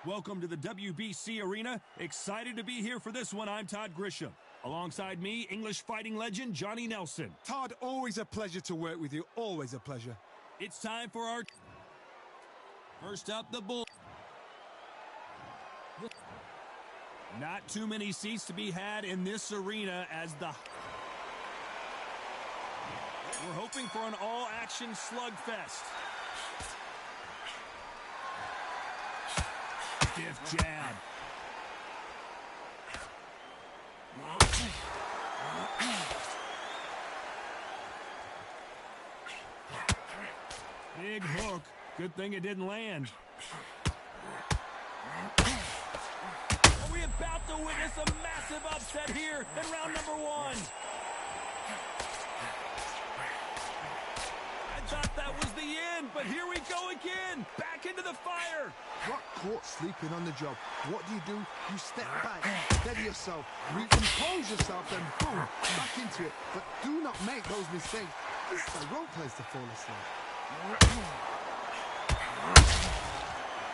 Welcome to the WBC Arena. Excited to be here for this one. I'm Todd Grisham. Alongside me, English fighting legend Johnny Nelson. Todd, always a pleasure to work with you. Always a pleasure. It's time for our... First up, the Bull. Not too many seats to be had in this arena as the... We're hoping for an all-action slugfest. Stiff jab. Big hook. Good thing it didn't land. Are we about to witness a massive upset here in round number 1? I thought that was the end, but here we go again. Back into the fire. Got caught sleeping on the job. What do? You step back, steady yourself, recompose yourself, and boom, back into it. But do not make those mistakes. This is the wrong place to fall asleep.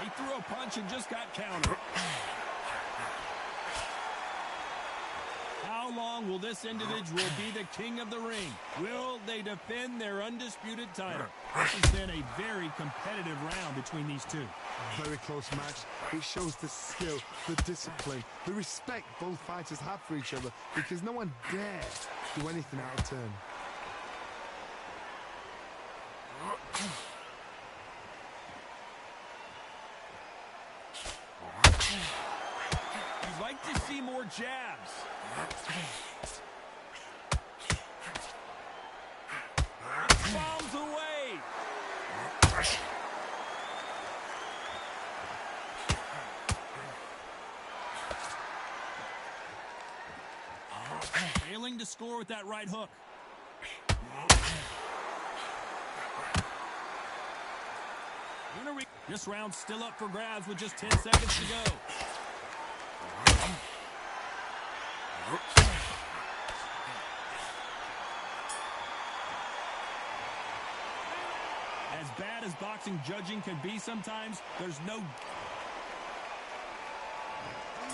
He threw a punch and just got countered. How long will this individual be the king of the ring? Will they defend their undisputed title? This has been a very competitive round between these two. Very close match. It shows the skill, the discipline, the respect both fighters have for each other, because no one dares do anything out of turn. You'd like to see more jabs. Bombs away. Failing to score with that right hook. This round's still up for grabs with just 10 seconds to go. As bad as boxing judging can be sometimes, there's no...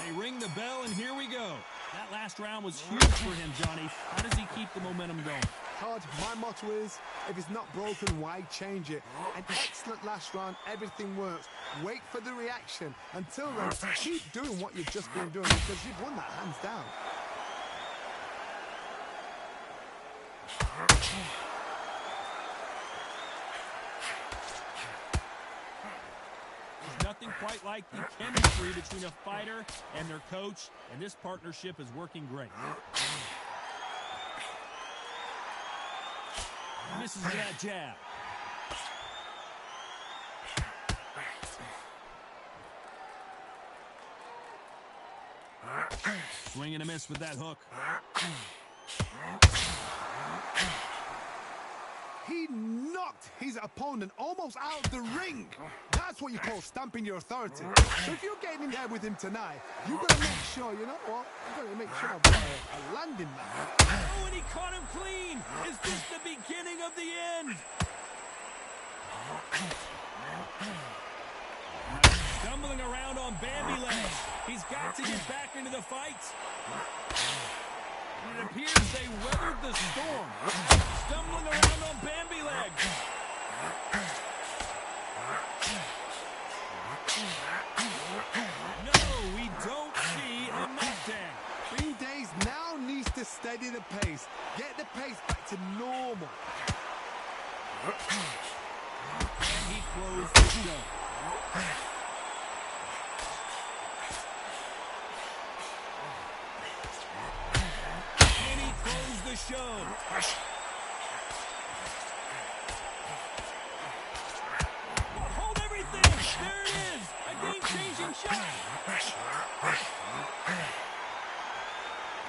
They ring the bell, and here we go. That last round was huge for him, Johnny. How does he keep the momentum going? Todd, my motto is, if it's not broken, why change it? An excellent last round, everything works. Wait for the reaction. Until then, keep doing what you've just been doing, because you've won that hands down. There's nothing quite like the chemistry between a fighter and their coach, and this partnership is working great. Misses that jab. Swing and a miss with that hook. He knocked his opponent almost out of the ring. That's what you call stamping your authority. So if you're getting in there with him tonight, you've got to make sure, you know what? You've got to make sure I've got a landing man. Oh, and he caught him clean. Is this the beginning of the end? Stumbling around on Bambi legs. He's got to get back into the fight. It appears they weathered the storm. Stumbling around on Bambi legs. No, we don't see a knockdown. Green Days now needs to steady the pace. Get the pace back to normal. And he closed the show. And he closed the show. Hold everything. There it is. A game-changing shot.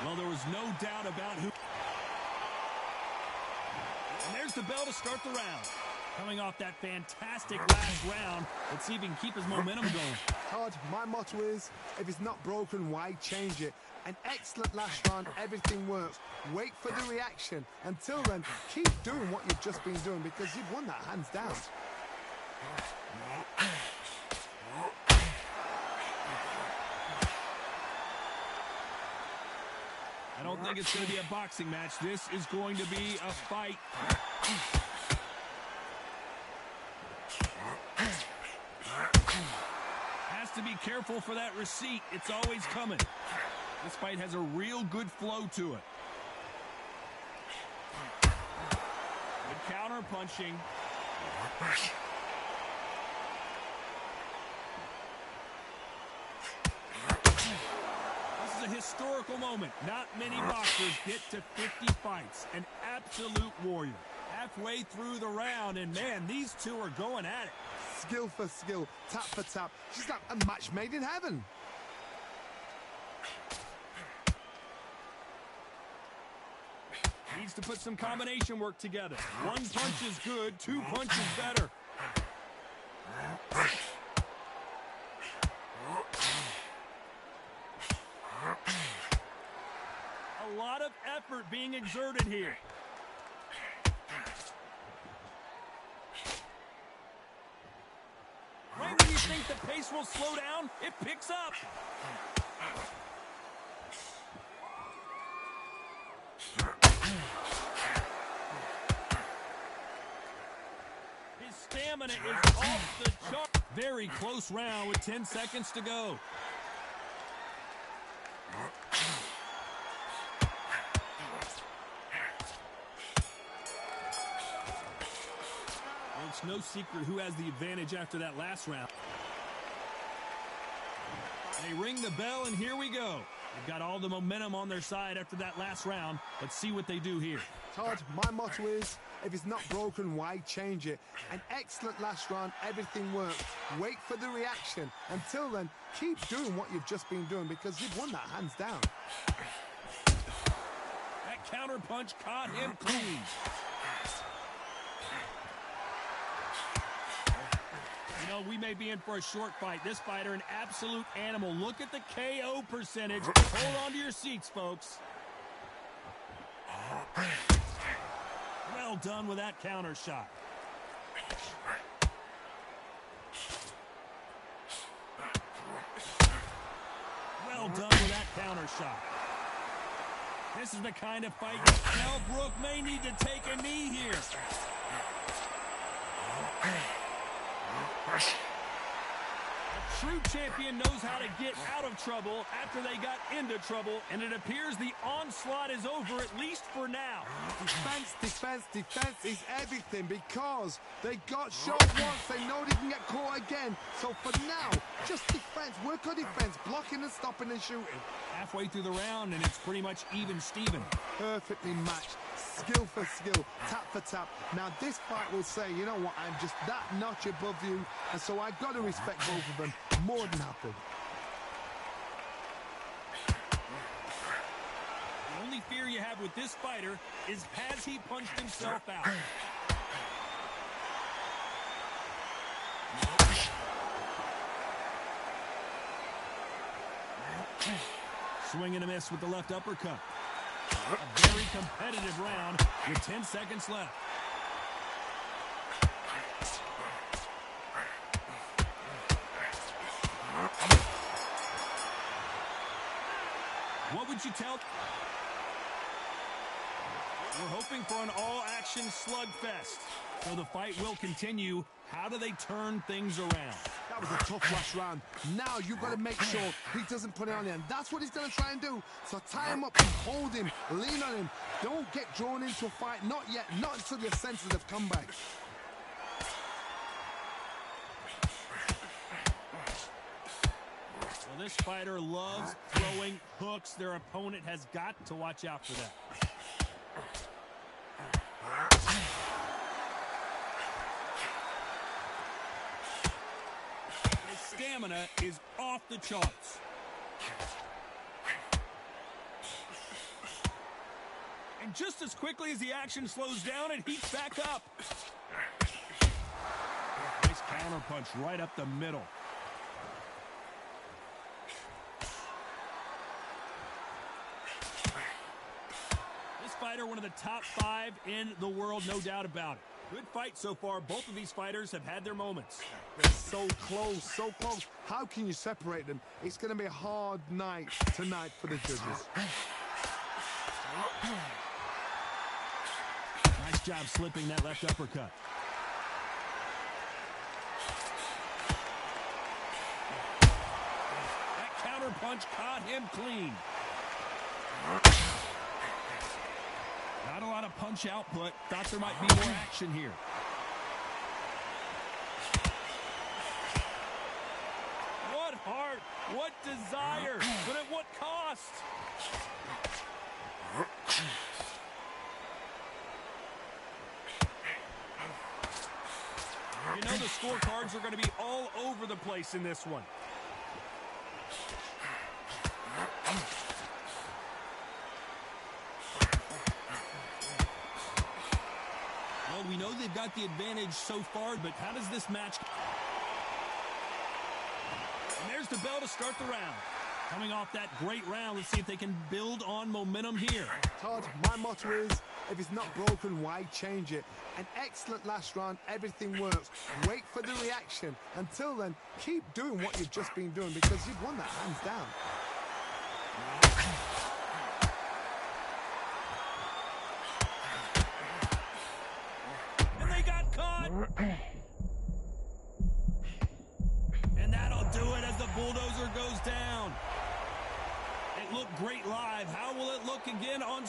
Well, there was no doubt about who... And there's the bell to start the round. Coming off that fantastic last round, let's see if he can keep his momentum going. Todd, my motto is, if it's not broken, why change it? An excellent last round, everything works. Wait for the reaction. Until then, keep doing what you've just been doing, because you've won that hands down. don't think it's going to be a boxing match. This is going to be a fight. Has to be careful for that receipt. It's always coming. This fight has a real good flow to it. Good counter punching. This is a historical moment. Not many boxers get to 50 fights. An absolute warrior. Halfway through the round, and man, these two are going at it. Skill for skill, tap for tap. She's like a match made in heaven. Needs to put some combination work together. One punch is good, two punches better. A lot of effort being exerted here. Right when you think the pace will slow down, it picks up. His stamina is off the chart. Very close round with 10 seconds to go. Well, it's no secret who has the advantage after that last round. They ring the bell, and here we go. They've got all the momentum on their side after that last round. Let's see what they do here. Todd, my motto is, if it's not broken, why change it? An excellent last round, everything worked. Wait for the reaction. Until then, keep doing what you've just been doing because you've won that hands down. That counter punch caught him clean. You know, we may be in for a short fight. This fighter, an absolute animal. Look at the KO percentage. Hold on to your seats, folks. Well done with that counter shot. Well done with that counter shot. This is the kind of fight Kell Brook may need to take a knee here. A true champion knows how to get out of trouble after they got into trouble, and it appears the onslaught is over, at least for now. Defense, defense, defense is everything because they got shot once. They know they can get caught again. So for now, just defense. Work on defense, blocking and stopping and shooting. Halfway through the round, and it's pretty much even Steven. Perfectly matched. Skill for skill, tap for tap. Now this fight will say, you know what, I'm just that notch above you, and so I got to respect both of them more than happy. The only fear you have with this fighter is, has he punched himself out? Swing and a miss with the left uppercut. A very competitive round with 10 seconds left. What would you tell? We're hoping for an all-action slugfest. So the fight will continue. How do they turn things around? That was a tough last round. Now you've got to make sure he doesn't put it on you, and that's what he's going to try and do. So tie him up, hold him, lean on him. Don't get drawn into a fight. Not yet. Not until your senses have come back. Well, this fighter loves throwing hooks. Their opponent has got to watch out for that. His stamina is off the charts. And just as quickly as the action slows down, it heats back up. Nice counter punch right up the middle. This fighter, one of the top 5 in the world, no doubt about it. Good fight so far. Both of these fighters have had their moments. They're so close, so close. How can you separate them? It's going to be a hard night tonight for the judges. Nice job slipping that left uppercut. That counter punch caught him clean. Not a lot of punch output. Thought there might be more action here. What heart, what desire, but at what cost? You know the scorecards are going to be all over the place in this one. Well, we know they've got the advantage so far, but how does this match... And there's the bell to start the round. Coming off that great round, let's see if they can build on momentum here. Todd, my motto is, if it's not broken, why change it? An excellent last round, everything works. Wait for the reaction. Until then, keep doing what you've just been doing because you've won that hands down. And they got caught! And that'll do it as the bulldozer goes down. It looked great live. How will it look again on...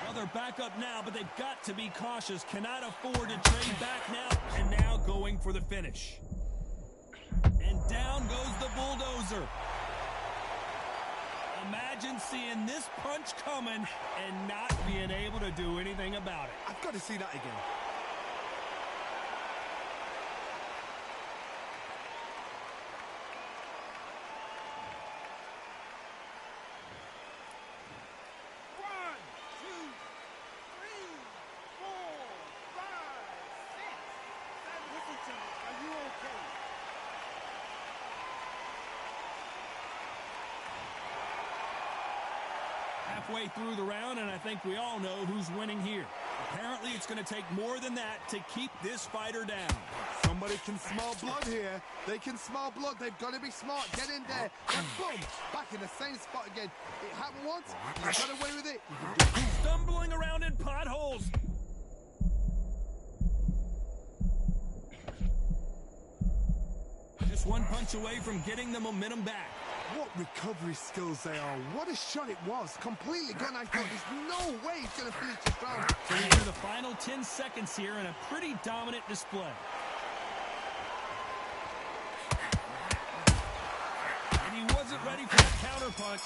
Well, they're back up now, but they've got to be cautious. Cannot afford to trade back now. And now going for the finish. And down goes the bulldozer. Imagine seeing this punch coming and not being able to do anything about it. I've got to see that again. Halfway through the round, and I think we all know who's winning here. Apparently, it's going to take more than that to keep this fighter down. Somebody can smell blood here. They can smell blood. They've got to be smart. Get in there. And boom, back in the same spot again. It happened once. You got away with it. Stumbling around in potholes. Just one punch away from getting the momentum back. What recovery skills they are. What a shot it was. Completely gone. I thought there's no way he's going to finish this round. So we do the final 10 seconds here in a pretty dominant display. And he wasn't ready for that counter punch.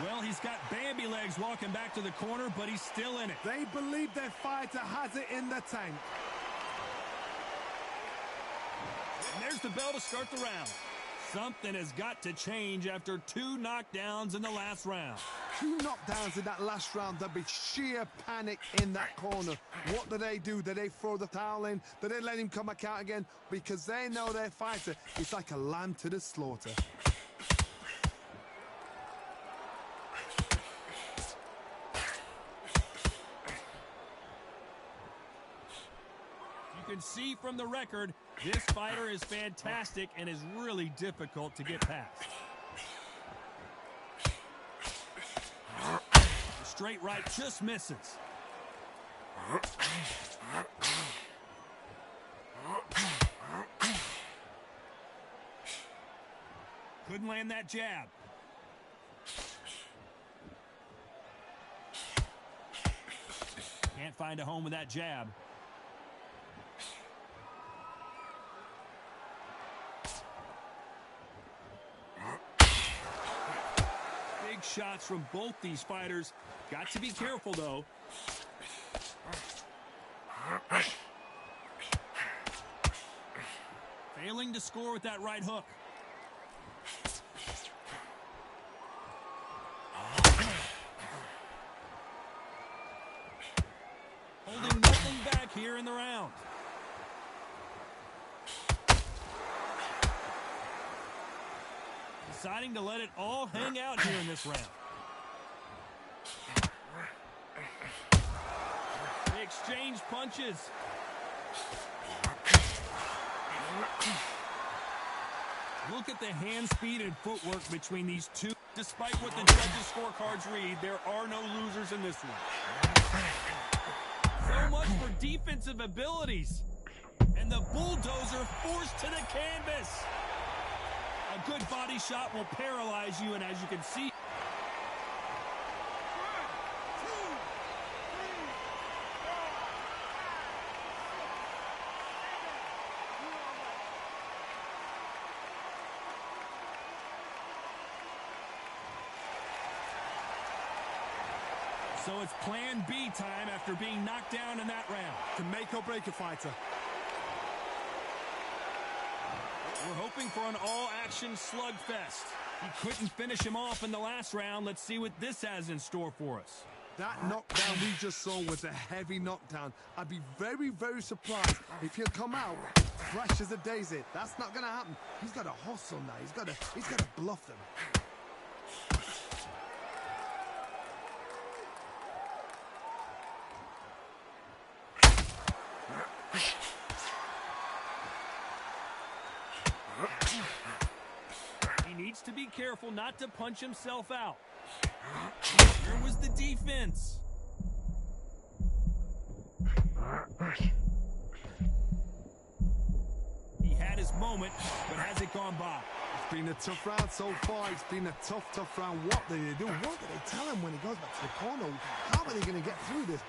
Well, he's got Bambi legs walking back to the corner, but he's still in it. They believe their fighter has it in the tank. And there's the bell to start the round. Something has got to change after 2 knockdowns in the last round. 2 knockdowns in that last round. There'll be sheer panic in that corner. What do? Do they throw the towel in? Do they let him come back out again? Because they know their fighter is like a lamb to the slaughter. You can see from the record, this fighter is fantastic and is really difficult to get past. The straight right just misses. Couldn't land that jab. Can't find a home with that jab. Big shots from both these fighters. Got to be careful, though. Failing to score with that right hook. Holding nothing back here in the round. Deciding to let it all hang out here in this round. exchange punches. Look at the hand speed and footwork between these two. Despite what the judges' scorecards read, there are no losers in this one. So much for defensive abilities. And the bulldozer forced to the canvas. A good body shot will paralyze you, and as you can see, so it's plan B time after being knocked down in that round. To make or break a fighter. We're hoping for an all-action slugfest. He couldn't finish him off in the last round. Let's see what this has in store for us. That knockdown we just saw was a heavy knockdown. I'd be very, very surprised if he'll come out fresh as a daisy. That's not going to happen. He's got to hustle now. He's got to bluff them. He needs to be careful not to punch himself out. Where was the defense? He had his moment, but has it gone by? It's been a tough round so far. It's been a tough round. What do they do? What do they tell him when he goes back to the corner? How are they going to get through this?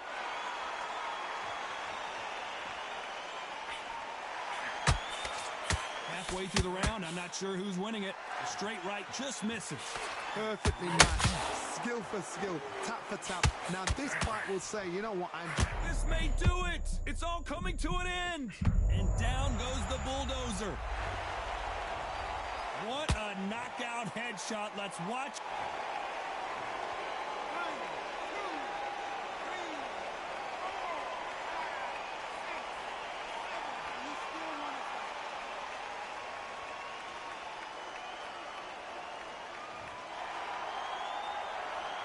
Halfway through the round, I'm not sure who's winning it. A straight right just misses. Perfectly matched. Skill for skill, tap for tap. Now this fight will say, you know what, This may do it! It's all coming to an end! And down goes the bulldozer. What a knockout headshot. Let's watch.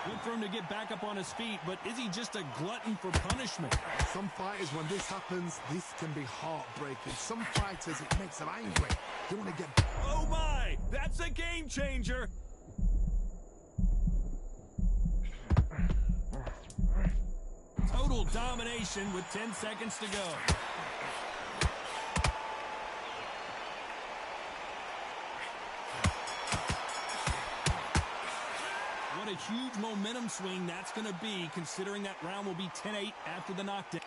Good for him to get back up on his feet, but is he just a glutton for punishment? Some fighters, when this happens, this can be heartbreaking. Some fighters, it makes them angry. They want to get... Oh my! That's a game changer! Total domination with 10 seconds to go. What a huge momentum swing that's going to be, considering that round will be 10-8 after the knockdown.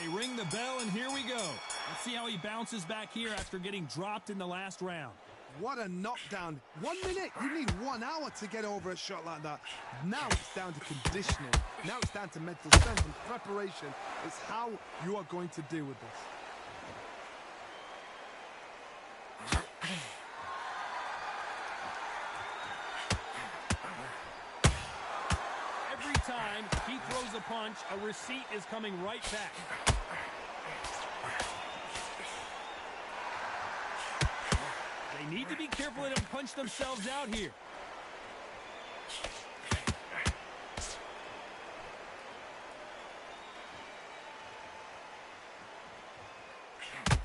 They ring the bell, and here we go. Let's see how he bounces back here after getting dropped in the last round. What a knockdown. 1 minute, you need 1 hour to get over a shot like that. Now it's down to conditioning. Now it's down to mental strength and preparation. It's how you are going to deal with this. Every time he throws a punch, a receipt is coming right back. They need to be careful they don't punch themselves out here.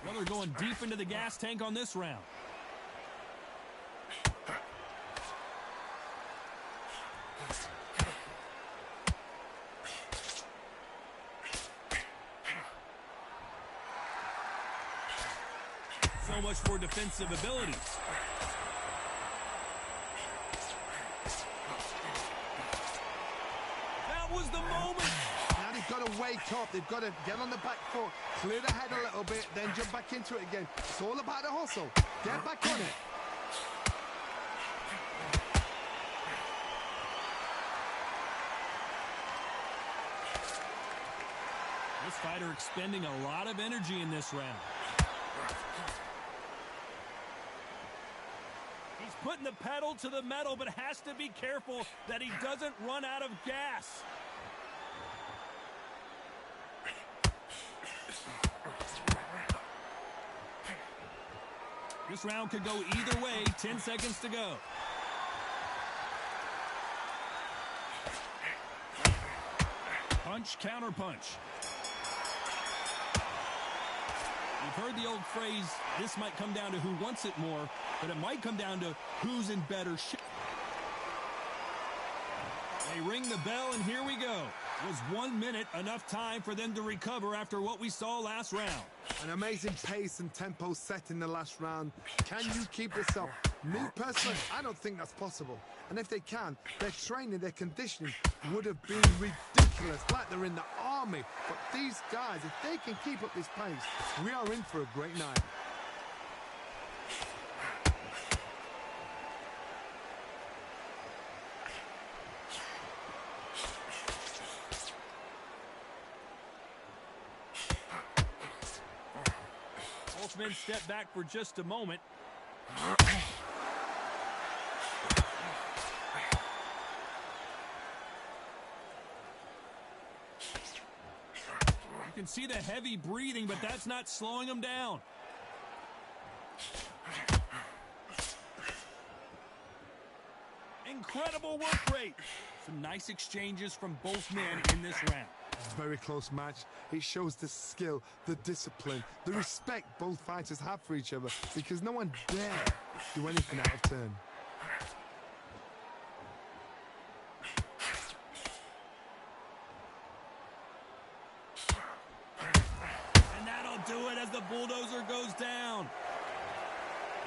Well, they're going deep into the gas tank on this round. So much for defensive abilities. That was the moment. Now they've got to wake up. They've got to get on the back foot, clear the head a little bit, then jump back into it again. It's all about the hustle. Get back on it. This fighter expending a lot of energy in this round. He's putting the pedal to the metal, but has to be careful that he doesn't run out of gas. This round could go either way. 10 seconds to go. Punch, counter punch. You've heard the old phrase, this might come down to who wants it more, but it might come down to who's in better shape. They ring the bell, and here we go. Was 1 minute enough time for them to recover after what we saw last round? An amazing pace and tempo set in the last round. Can you keep this up? Me, personally, I don't think that's possible. And if they can, their training, their conditioning would have been ridiculous, like they're in the army. But these guys, if they can keep up this pace, we are in for a great night. Both men step back for just a moment. You can see the heavy breathing, but that's not slowing them down. Incredible work rate. Some nice exchanges from both men in this round. Very close match. It shows the skill, the discipline, the respect both fighters have for each other, because no one dare do anything out of turn. And that'll do it as the bulldozer goes down.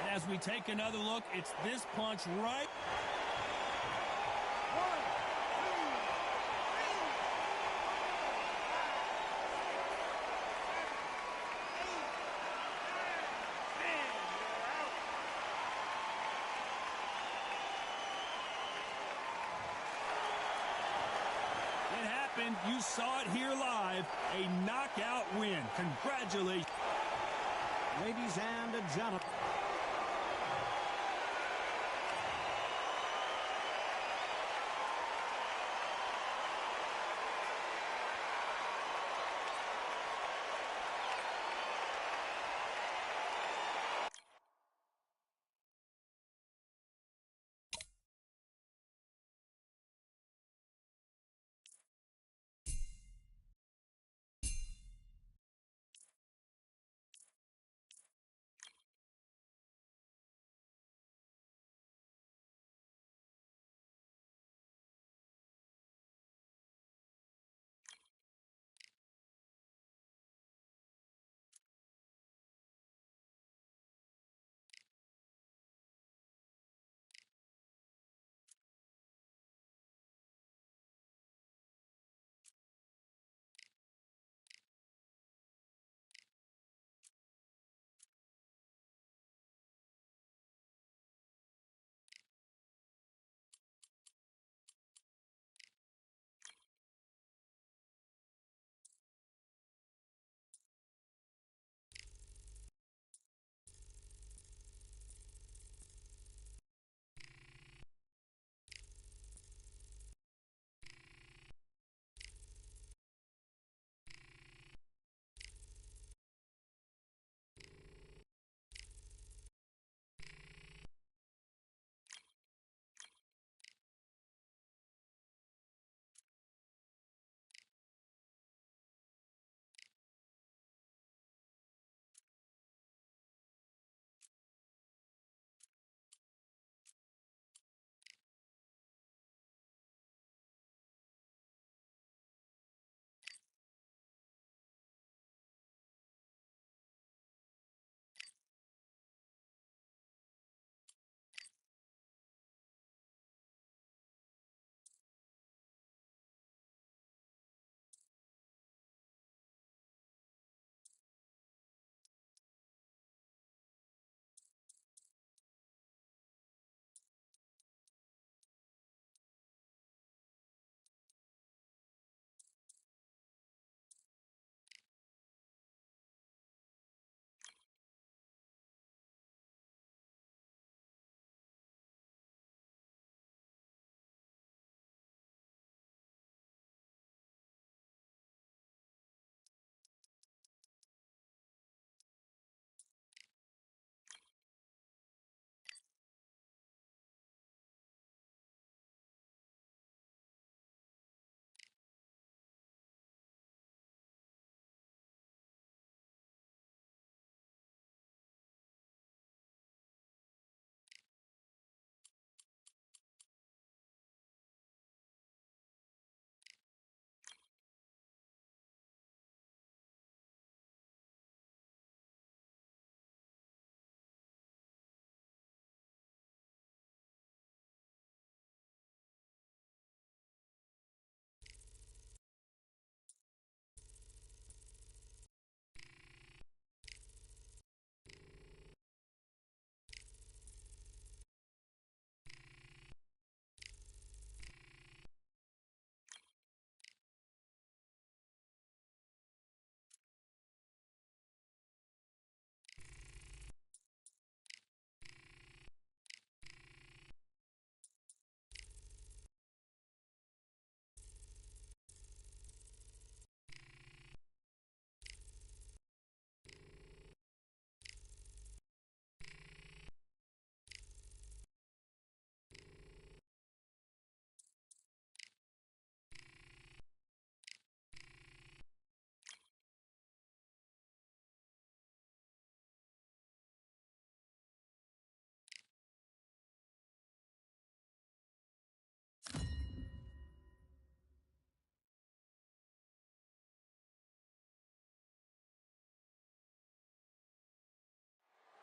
And as we take another look, it's this punch right. You saw it here live, a knockout win. Congratulations. Ladies and gentlemen.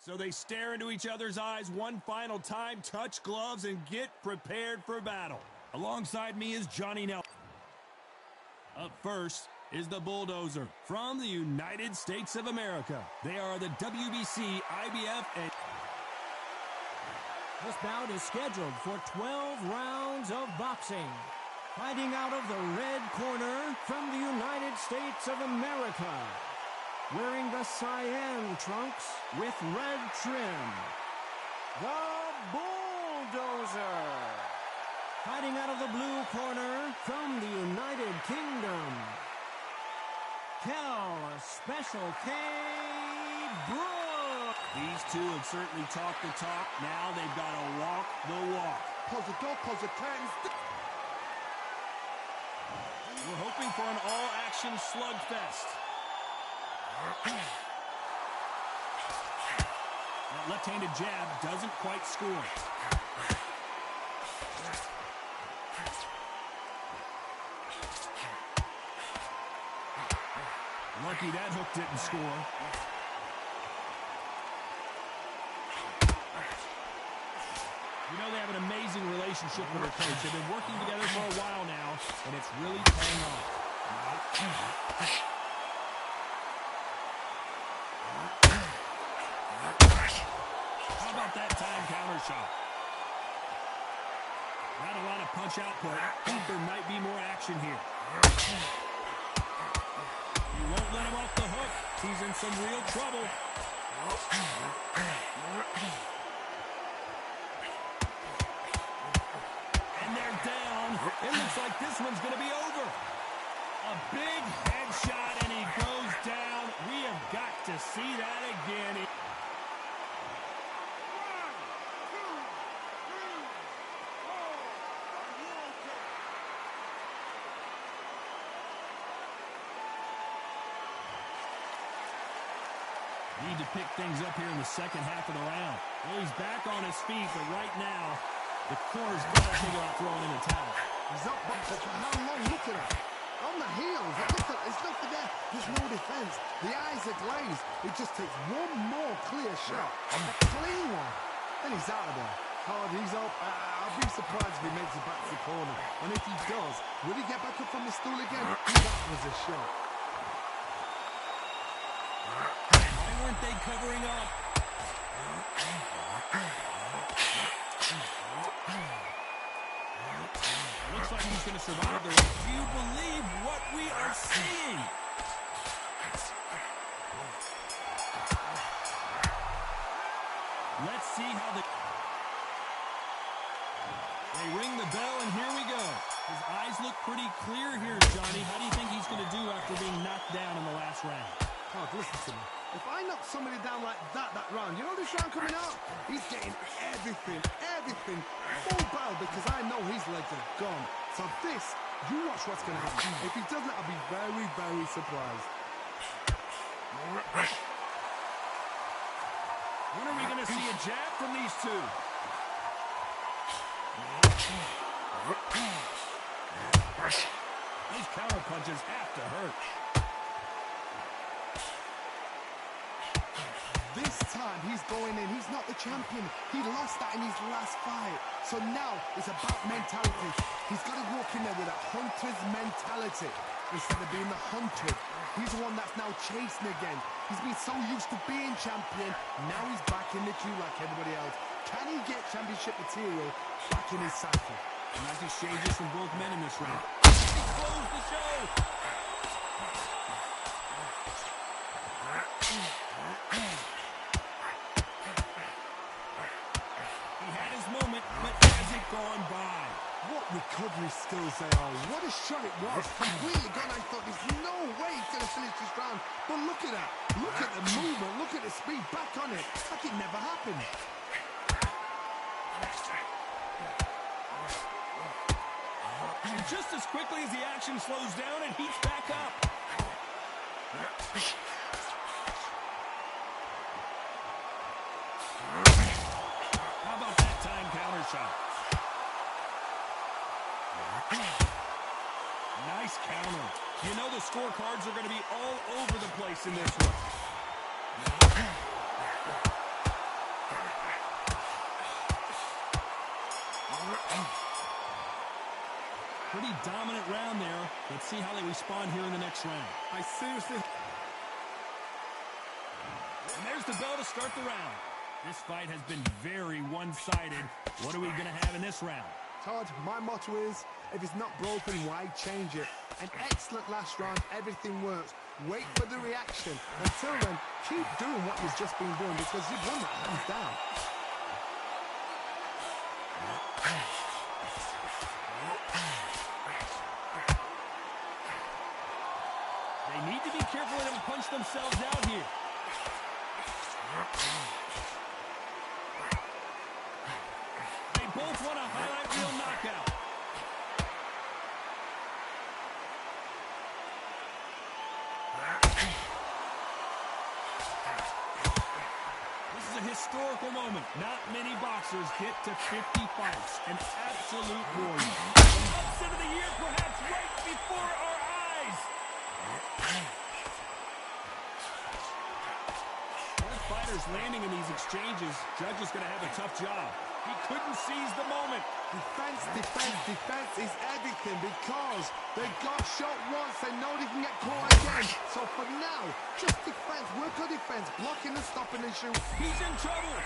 So they stare into each other's eyes one final time, touch gloves, and get prepared for battle. Alongside me is Johnny Nelson. Up first is the Bulldozer from the United States of America. They are the WBC, IBF, and... This bout is scheduled for 12 rounds of boxing. Fighting out of the red corner from the United States of America. Wearing the cyan trunks with red trim. The Bulldozer. Fighting out of the blue corner from the United Kingdom. Special K. Brooks. These two have certainly talked the talk. Now they've got to walk the walk. Pause the door, pause the curtains. We're hoping for an all-action slugfest. That left-handed jab doesn't quite score. Lucky that hook didn't score. You know, they have an amazing relationship with their coach. They've been working together for a while now, and it's really paying off. How about that time counter shot? Not a lot of punch output, but there might be more action here. He won't let him off the hook. He's in some real trouble. And they're down. It looks like this one's going to be over. A big headshot, and he goes down. We have got to see that again. Need to pick things up here in the second half of the round. Well, he's back on his feet, but right now, the corner's got to think about throwing in the towel. He's up, but for how long? Look at him. On the heels. Look at, it's nothing there. There's no defense. The eyes are glazed. It just takes one more clear shot. A clean one. Then he's out of there. Hard, he's up. I'll be surprised if he makes it back to the corner. And if he does, will he get back up from the stool again? That was a shot. Why weren't they covering up? Looks like he's going to survive the rest. Do you believe what we are seeing? Let's see how they ring the bell, and here we go. His eyes look pretty clear here, Johnny. How do you think he's going to do after being knocked down in the last round? Oh, listen to me. If I knock somebody down like that round, you know this round coming out? He's getting everything, full barrel, because I know his legs are gone. So this, you watch what's going to happen. If he doesn't, I'll be very, very surprised. When are we going to see a jab from these two? These counter punches have to hurt. This time he's going in. He's not the champion. He lost that in his last fight. So now it's about mentality. He's got to walk in there with a hunter's mentality instead of being the hunted. He's the one that's now chasing again. He's been so used to being champion. Now he's back in the queue like everybody else. Can he get championship material back in his cycle? Nice exchanges from both men in this round. He closed the show. He had his moment, but has it gone by? What recovery skills they are. What a shot it was. Completely gone. I thought there's no way he's going to finish this round. But look at that. Look at the movement. Look at the speed. Back on it. Like it never happened. And just as quickly as the action slows down, it heats back up. How about that time counter shot? Nice counter. You know the scorecards are going to be all over the place in this one. Let's see how they respond here in the next round. I seriously... And there's the bell to start the round. This fight has been very one-sided. What are we going to have in this round? Todd, my motto is, if it's not broken, why change it? An excellent last round, everything works. Wait for the reaction. Until then, keep doing what you've just been doing because you've won that hands down. They need to be careful they don't punch themselves out here. They both want a highlight reel knockout. This is a historical moment. Not many boxers get to 50 fights. An absolute warrior. Upset of the year, perhaps right before our eyes. Both fighters landing in these exchanges. Judge is going to have a tough job. He couldn't seize the moment. Defense, defense, defense is everything because they got shot once, they know they can get caught again. So for now, just defense, work on defense, blocking and stopping and shoot. He's in trouble.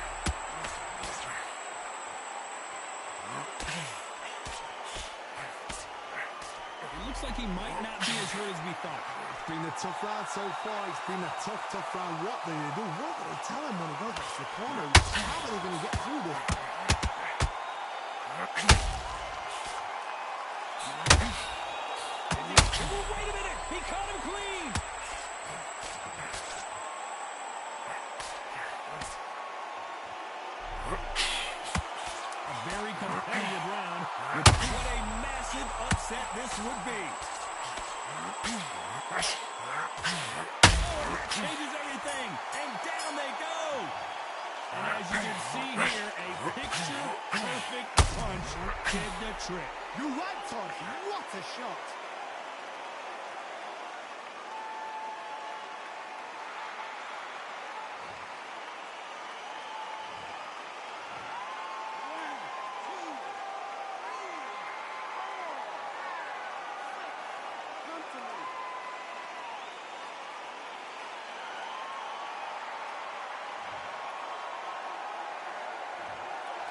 It looks like he might not be as hurt as we thought. It's been a tough round so far. It's been a tough, tough round. What do they do? What do they tell him when he goes back to the corner? How are they going to get through this? Oh, wait a minute! He caught him clean! A very competitive round. What a massive upset this would be. Oh, changes everything, and down they go. And as you can see here, a picture-perfect punch did the trick. You're right, Todd. What a shot.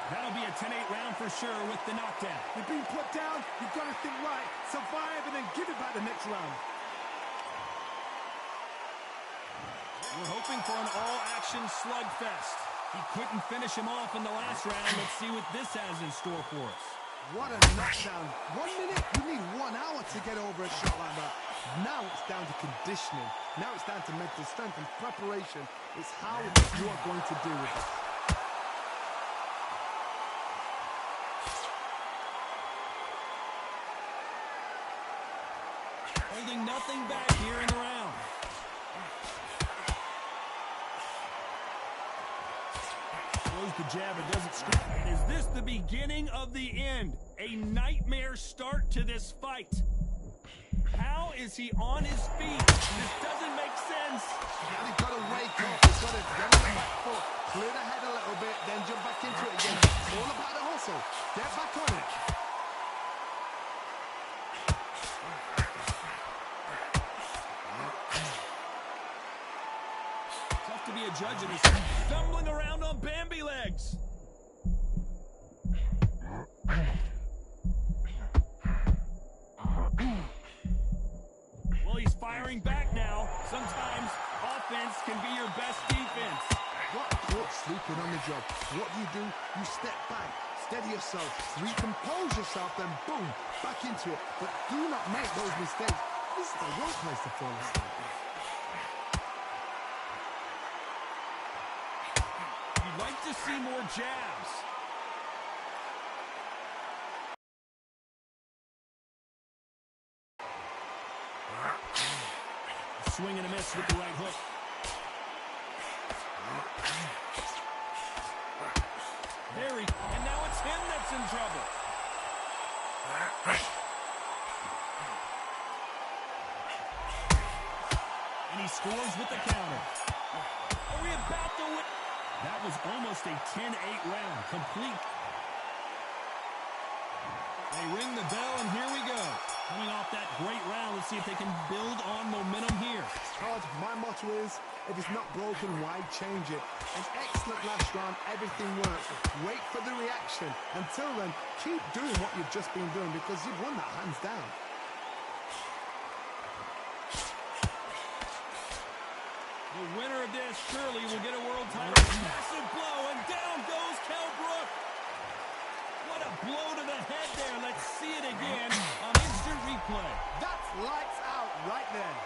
That'll be a 10-8 round for sure with the knockdown. You've been put down, you've got to think right, survive and then give it back the next round. We're hoping for an all-action slugfest. He couldn't finish him off in the last round. Let's see what this has in store for us. What a knockdown. 1 minute, you need 1 hour to get over a shot like that. Now it's down to conditioning. Now it's down to mental strength and preparation. It's how you are going to deal with it. Holding nothing back here in the round. Throws the jab and doesn't screw. Is this the beginning of the end? A nightmare start to this fight. How is he on his feet? This doesn't make sense. Yeah, he's got to wake up. He's got to get on the back foot, clear the head a little bit, then jump back into it again. It's all about the hustle. Get back on it. Tough to be a judge of this. Stumbling around on Bambi legs. Well, he's firing back now. Sometimes offense can be your best defense. What caught sleeping on the job? What do? You step back, steady yourself, recompose yourself, then boom, back into it. But do not make those mistakes. This is the wrong place to fall asleep. You'd like to see more jabs. A swing and a miss with the right hook. And now it's him that's in trouble. And he scores with the counter. Are we about to win? That was almost a 10-8 round, complete. They ring the bell, and here we go. Coming off that great round, let's see if they can build on momentum here. Todd, my motto is, if it's not broken, why change it? An excellent last round, everything works. Wait for the reaction. Until then, keep doing what you've just been doing because you've won that hands down. The winner of this surely will get a world title. Massive blow, and down goes Kell Brook. What a blow to the head there. Let's see it again on instant replay. That's lights out right there.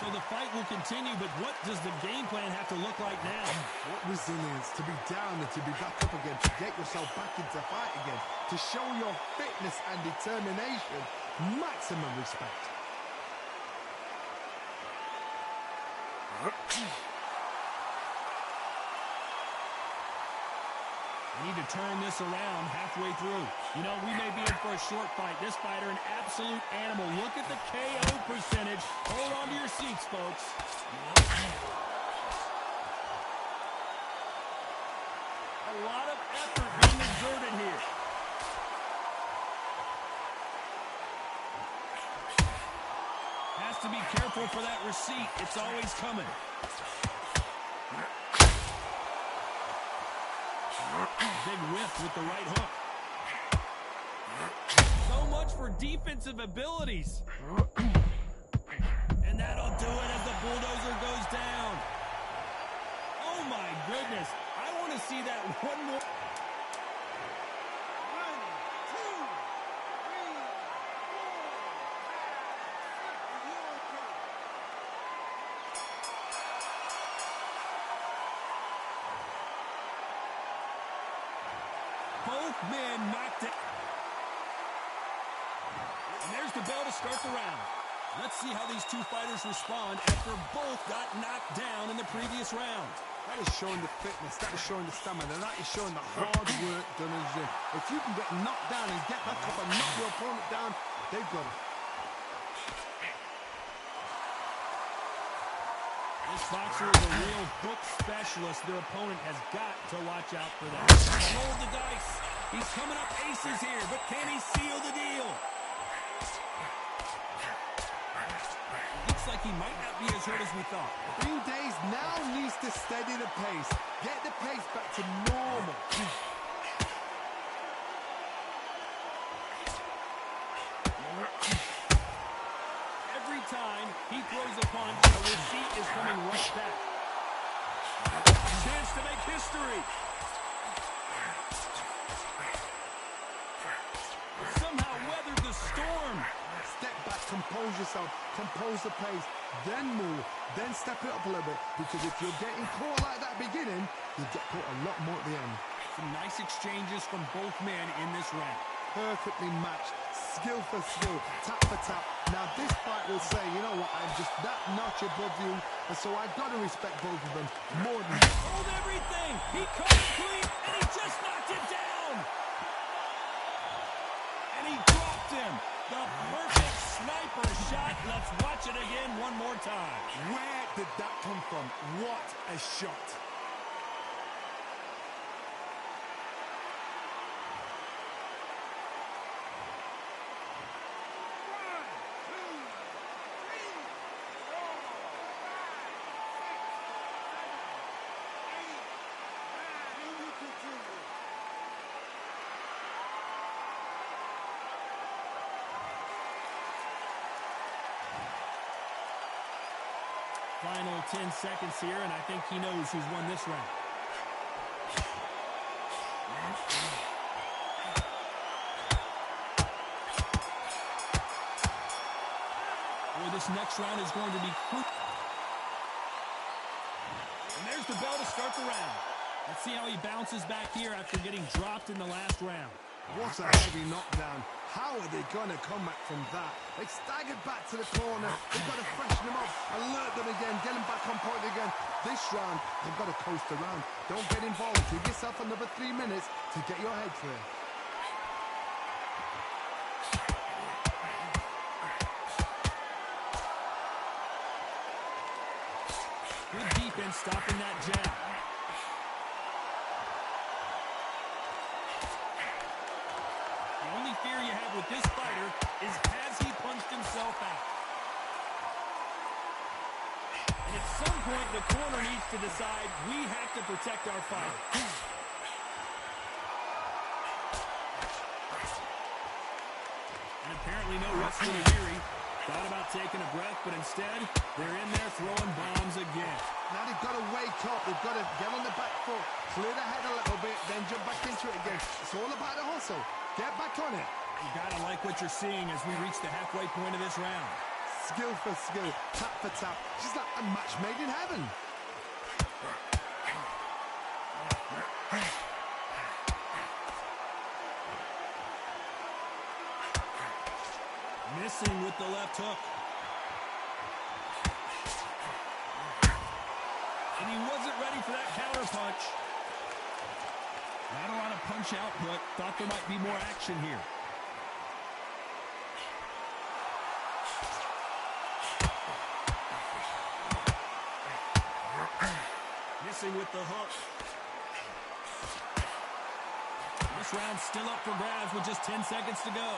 So the fight will continue, but what does the game plan have to look like now? What resilience, to be down and to be back up again, to get yourself back into fight again, to show your fitness and determination. Maximum respect. We need to turn this around halfway through. You know, we may be in for a short fight. This fighter, an absolute animal. Look at the KO percentage. Hold on to your seats, folks. A lot of effort being exerted here. Has to be careful for that receipt. It's always coming. Big whiff with the right hook. So much for defensive abilities. And that'll do it as the bulldozer goes down. Oh my goodness. I want to see that one more. 1, 2, 3, 4, 5. Both men knocked it. And there's the bell to start the round. Let's see how these two fighters respond after both got knocked down in the previous round. That is showing the fitness, that is showing the stamina, that is showing the hard work done in the gym. If you can get knocked down and get back up and knock your opponent down, they've got it. This boxer is a real book specialist. Their opponent has got to watch out for that. Roll the dice. He's coming up aces here, but can he seal the deal? Looks like he might not be as hurt as we thought. Green Days now needs to steady the pace. Get the pace back to normal. Every time he throws a punch, a receipt is coming right back. Chance to make history. Somehow weathered the storm. Step back, compose yourself, compose the pace, then move, then step it up a little bit. Because if you're getting caught like that beginning, you'll get caught a lot more at the end. Some nice exchanges from both men in this round. Perfectly matched, skill for skill, tap for tap. Now this fight will say, you know what, I'm just that notch above you, and so I've got to respect both of them more than... Hold everything! He caught it clean, and he just knocked him down! And he dropped him! The perfect sniper shot. Let's watch it again one more time. Where did that come from? What a shot! Final 10 seconds here, and I think he knows who's won this round. Boy, this next round is going to be crucial. And there's the bell to start the round. Let's see how he bounces back here after getting dropped in the last round. What a heavy knockdown. How are they going to come back from that? They staggered back to the corner. They've got to freshen them up, alert them again, get them back back on point again. This round, they've got to coast around. Don't get involved. Give yourself another 3 minutes to get your head clear. Good defense stopping that jab. The only fear you have with this fighter is has he punched himself out? And at some point, the corner needs to decide we have to protect our fighter. And apparently no rest for the weary. Thought about taking a breath, but instead, they're in there throwing bombs again. Now they've got to wake up. They've got to get on the back foot, clear the head a little bit, then jump back into it again. It's all about the hustle. Get back on it. You gotta like what you're seeing as we reach the halfway point of this round. Skill for skill, tap for tap. She's like a match made in heaven. Missing with the left hook. And he wasn't ready for that counter punch. Not a lot of punch output. Thought there might be more action here. Missing with the hook. This round's still up for grabs with just 10 seconds to go.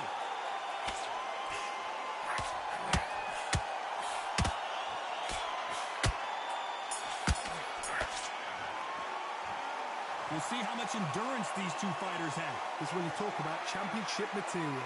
We'll see how much endurance these two fighters have. This is when you talk about championship material.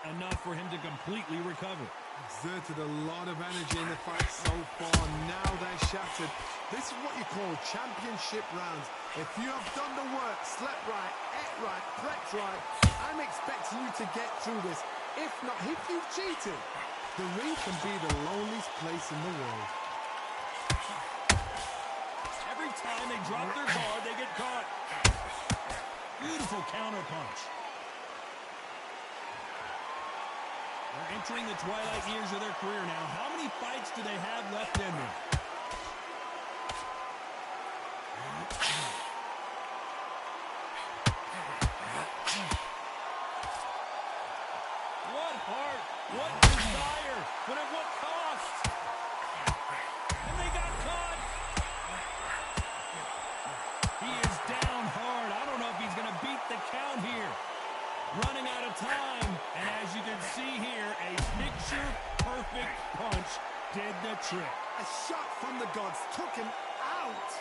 Enough for him to completely recover. Exerted a lot of energy in the fight so far. Now they're shattered. This is what you call championship rounds. If you have done the work, slept right, ate right, prepped right, I'm expecting you to get through this. If not, if you've cheated, the ring can be the loneliest place in the world. Every time they drop their guard, they get caught. Beautiful counter punch. They're entering the twilight years of their career now. How many fights do they have left in them? What heart, what desire, but at what cost? And they got caught. He is down hard. I don't know if he's going to beat the count here. Running out of time, and as you can see here, a picture-perfect punch did the trick. A shot from the gods took him out.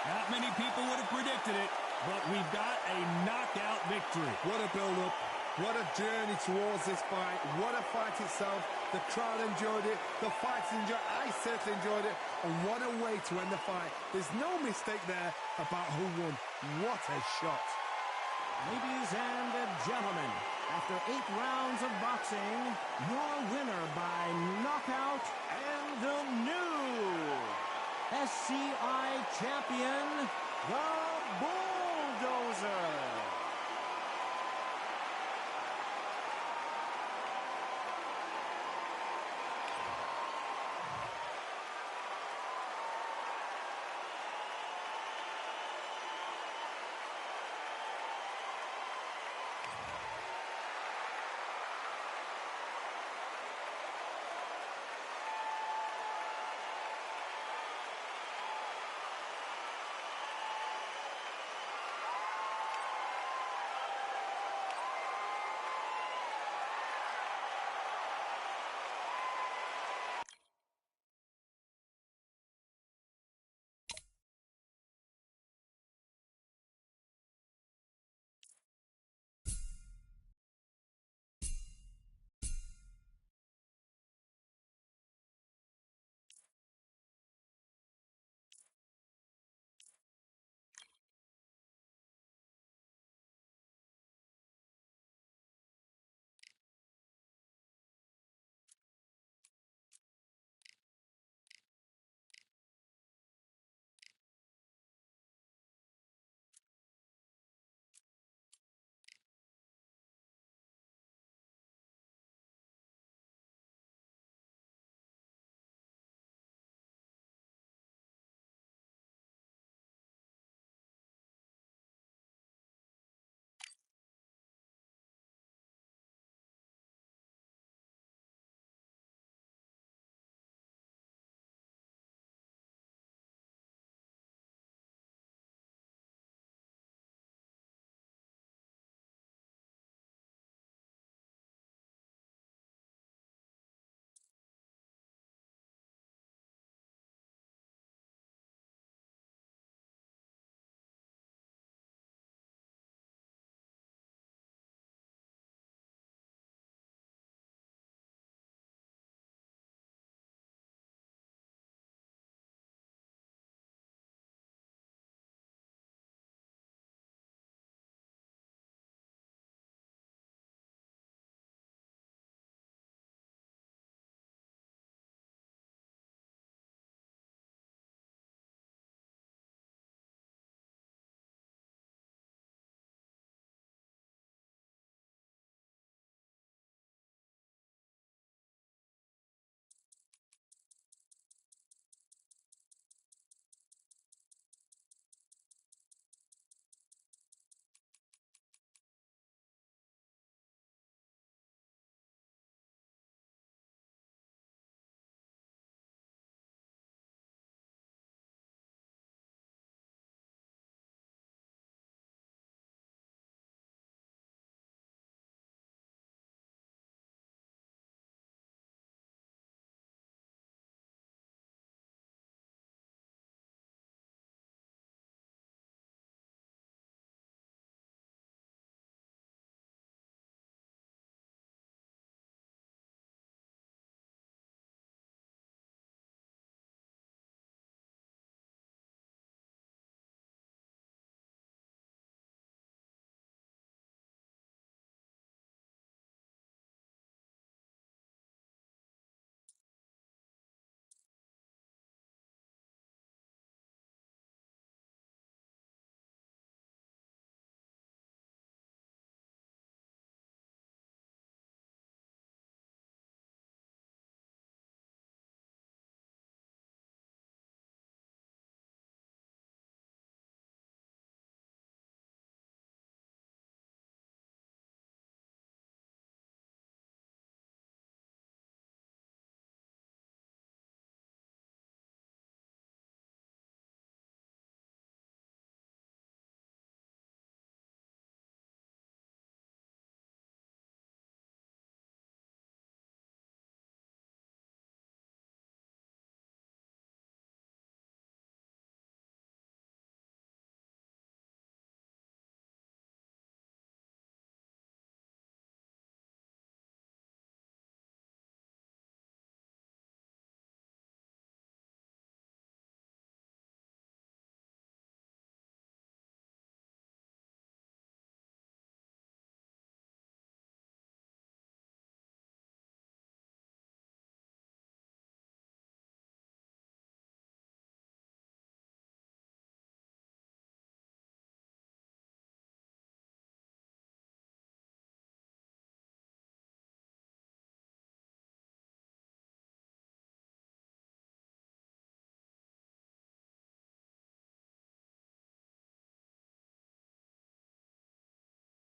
Not many people would have predicted it, but we've got a knockout victory. What a build-up. What a journey towards this fight. What a fight itself. The crowd enjoyed it. The fighters enjoyed it. I certainly enjoyed it. And what a way to end the fight. There's no mistake there about who won. What a shot. Ladies and gentlemen, after 8 rounds of boxing, your winner by knockout and the new SCI champion, the Bulldozer.